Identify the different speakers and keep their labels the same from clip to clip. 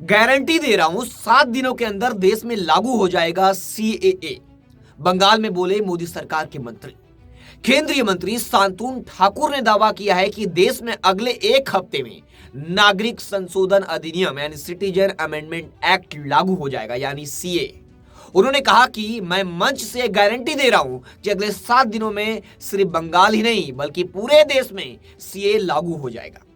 Speaker 1: Guarantee दे रहा हूं 7 दिनों के अंदर देश में लागू हो जाएगा सीएए। बंगाल में बोले मोदी सरकार के मंत्री। केंद्रीय मंत्री शांतनु ठाकुर ने दावा किया है कि देश में अगले 1 हफ्ते में नागरिक संशोधन अधिनियम यानी सिटीजन अमेंडमेंट एक्ट लागू हो जाएगा यानी सीए। उन्होंने कहा कि मैं मंच से गारंटी दे रहा हूं कि अगले 7 दिनों में सिर्फ बंगाल ही नहीं बल्कि पूरे देश में सीए लागू हो जाएगा।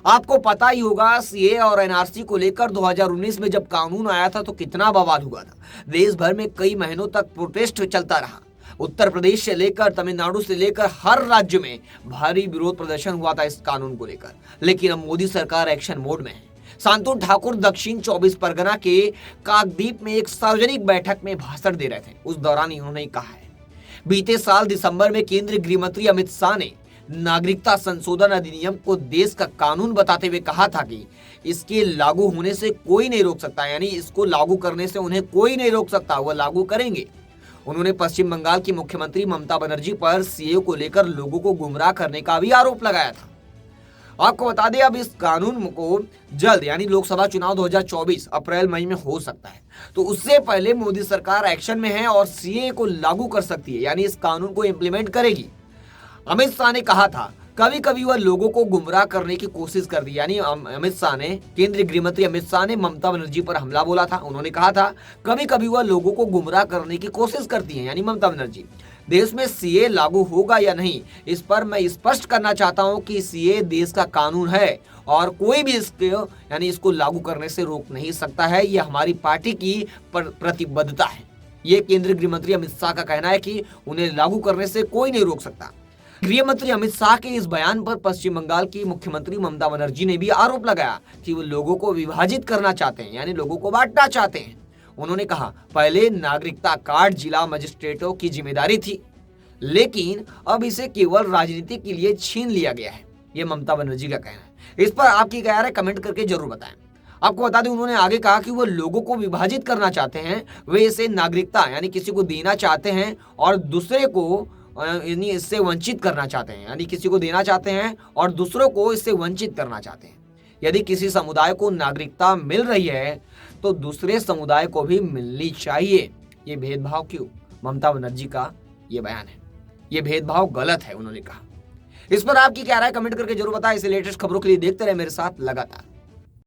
Speaker 1: आपको पता ही होगा सीए और एनआरसी को लेकर 2019 में जब कानून आया था तो कितना बवाल हुआ था। देश भर में कई महीनों तक प्रोटेस्ट चलता रहा। उत्तर प्रदेश से लेकर तमिलनाडु से लेकर हर राज्य में भारी विरोध प्रदर्शन हुआ था इस कानून को लेकर। लेकिन अब मोदी सरकार एक्शन मोड में है। शांतनु ठाकुर दक्षिण 24 परगना के काकद्वीप में एक सार्वजनिक बैठक में भाषण दे रहे थे। उस दौरान इन्होंने कहा है, बीते साल दिसंबर में केंद्रीय गृह मंत्री अमित शाह ने नागरिकता संशोधन अधिनियम को देश का कानून बताते हुए कहा था कि इसके लागू होने से कोई नहीं रोक सकता, यानी इसको लागू करने से उन्हें कोई नहीं रोक सकता, वह लागू करेंगे। उन्होंने पश्चिम बंगाल की मुख्यमंत्री ममता बनर्जी पर सीए को लेकर लोगों को गुमराह करने का भी आरोप लगाया था। आपको बता दें अब इस कानून को जल्द यानी लोकसभा चुनाव 2024 अप्रैल मई में हो सकता है, तो उससे पहले मोदी सरकार एक्शन में है और सीए को लागू कर सकती है, यानी इस कानून को इंप्लीमेंट करेगी। अमित शाह ने कहा था कभी कभी वह लोगों को गुमराह करने की कोशिश कर दी, यानी अमित शाह ने केंद्रीय गृह मंत्री अमित शाह ने ममता बनर्जी पर हमला बोला था। उन्होंने कहा था कभी कभी वह लोगों को गुमराह करने की कोशिश करती है, यानी ममता बनर्जी। देश में सीए लागू होगा या नहीं इस पर मैं स्पष्ट करना चाहता हूं कि सीए देश का कानून है और कोई भी इसको लागू करने से रोक नहीं सकता है। यह हमारी पार्टी की प्रतिबद्धता है। ये केंद्रीय गृह मंत्री अमित शाह का कहना है कि उन्हें लागू करने से कोई नहीं रोक सकता। गृह मंत्री अमित शाह के इस बयान पर पश्चिम बंगाल की मुख्यमंत्री ममता बनर्जी ने भी आरोप लगाया कि वो लोगों को विभाजित करना चाहते हैं, यानी लोगों को बांटना चाहते हैं। उन्होंने कहा पहले नागरिकता कार्ड जिला मजिस्ट्रेटों की जिम्मेदारी थी, लेकिन अब इसे केवल राजनीति के लिए छीन लिया गया है। ये ममता बनर्जी का कहना है। इस पर आपकी क्या राय है कमेंट करके जरूर बताएं। आपको बता दें उन्होंने आगे कहा कि वो लोगों को विभाजित करना चाहते हैं, वे इसे नागरिकता यानी किसी को देना चाहते हैं और दूसरे को यानी इससे वंचित करना चाहते हैं, यानी किसी को देना चाहते हैं और दूसरों को इससे वंचित करना चाहते हैं। यदि किसी समुदाय को नागरिकता मिल रही है तो दूसरे समुदाय को भी मिलनी चाहिए। ये भेदभाव क्यों? ममता बनर्जी का ये बयान है। ये भेदभाव गलत है, उन्होंने कहा। इस पर आपकी क्या राय कमेंट करके जरूर बताएं। इसे लेटेस्ट खबरों के लिए देखते रहे मेरे साथ लगातार।